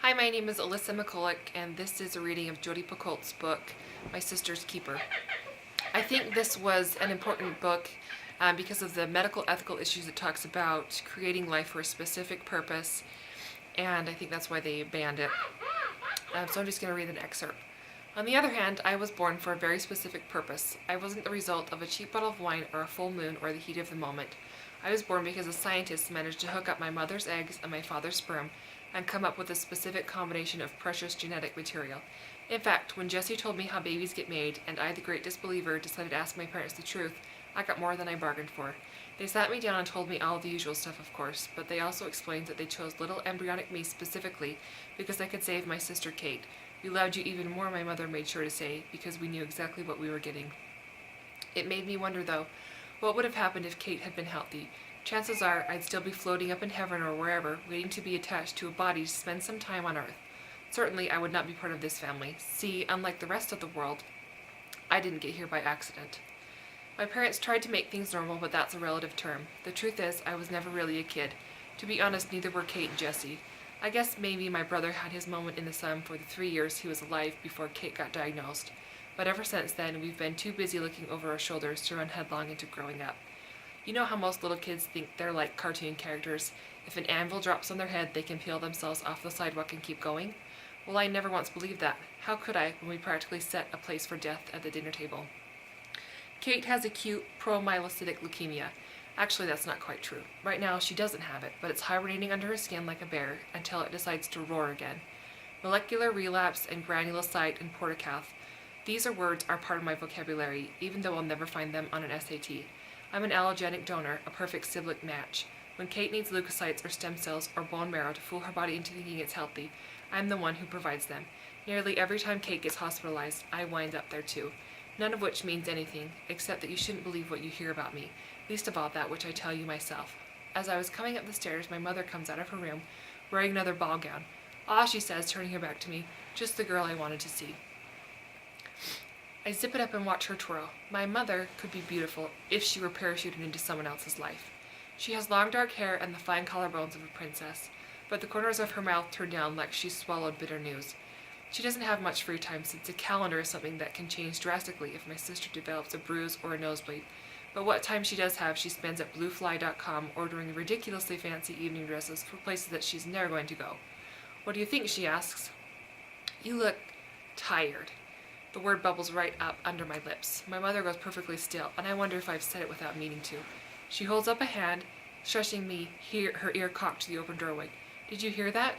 Hi, my name is Alyssa McCulloch, and this is a reading of Jodi Piccoults' book, My Sister's Keeper. I think this was an important book because of the medical ethical issues it talks about, creating life for a specific purpose, and I think that's why they banned it. So I'm just going to read an excerpt. On the other hand, I was born for a very specific purpose. I wasn't the result of a cheap bottle of wine or a full moon or the heat of the moment. I was born because a scientist managed to hook up my mother's eggs and my father's sperm and come up with a specific combination of precious genetic material. In fact, when Jesse told me how babies get made, and I, the great disbeliever, decided to ask my parents the truth, I got more than I bargained for. They sat me down and told me all the usual stuff, of course, but they also explained that they chose little embryonic me specifically because I could save my sister Kate. We loved you even more, my mother made sure to say, because we knew exactly what we were getting. It made me wonder, though, what would have happened if Kate had been healthy? Chances are I'd still be floating up in heaven or wherever, waiting to be attached to a body to spend some time on Earth. Certainly, I would not be part of this family. See, unlike the rest of the world, I didn't get here by accident. My parents tried to make things normal, but that's a relative term. The truth is, I was never really a kid. To be honest, neither were Kate and Jesse. I guess maybe my brother had his moment in the sun for the 3 years he was alive before Kate got diagnosed. But ever since then, we've been too busy looking over our shoulders to run headlong into growing up. You know how most little kids think they're like cartoon characters? If an anvil drops on their head, they can peel themselves off the sidewalk and keep going? Well, I never once believed that. How could I, when we practically set a place for death at the dinner table? Kate has acute promyelocytic leukemia. Actually, that's not quite true. Right now, she doesn't have it, but it's hibernating under her skin like a bear until it decides to roar again. Molecular relapse and granulocyte and portocath. These words are part of my vocabulary, even though I'll never find them on an SAT. I'm an allogenic donor, a perfect sibling match. When Kate needs leukocytes or stem cells or bone marrow to fool her body into thinking it's healthy, I'm the one who provides them. Nearly every time Kate gets hospitalized, I wind up there too. None of which means anything, except that you shouldn't believe what you hear about me, least of all that which I tell you myself. As I was coming up the stairs, my mother comes out of her room, wearing another ball gown. "Ah," she says, turning her back to me, "just the girl I wanted to see." I zip it up and watch her twirl. My mother could be beautiful if she were parachuted into someone else's life. She has long dark hair and the fine collarbones of a princess, but the corners of her mouth turn down like she's swallowed bitter news. She doesn't have much free time since a calendar is something that can change drastically if my sister develops a bruise or a nosebleed. But what time she does have, she spends at bluefly.com ordering ridiculously fancy evening dresses for places that she's never going to go. "What do you think?" she asks. "You look tired." The word bubbles right up under my lips. My mother goes perfectly still, and I wonder if I've said it without meaning to. She holds up a hand, shushing me, her ear cocked to the open doorway. "Did you hear that?"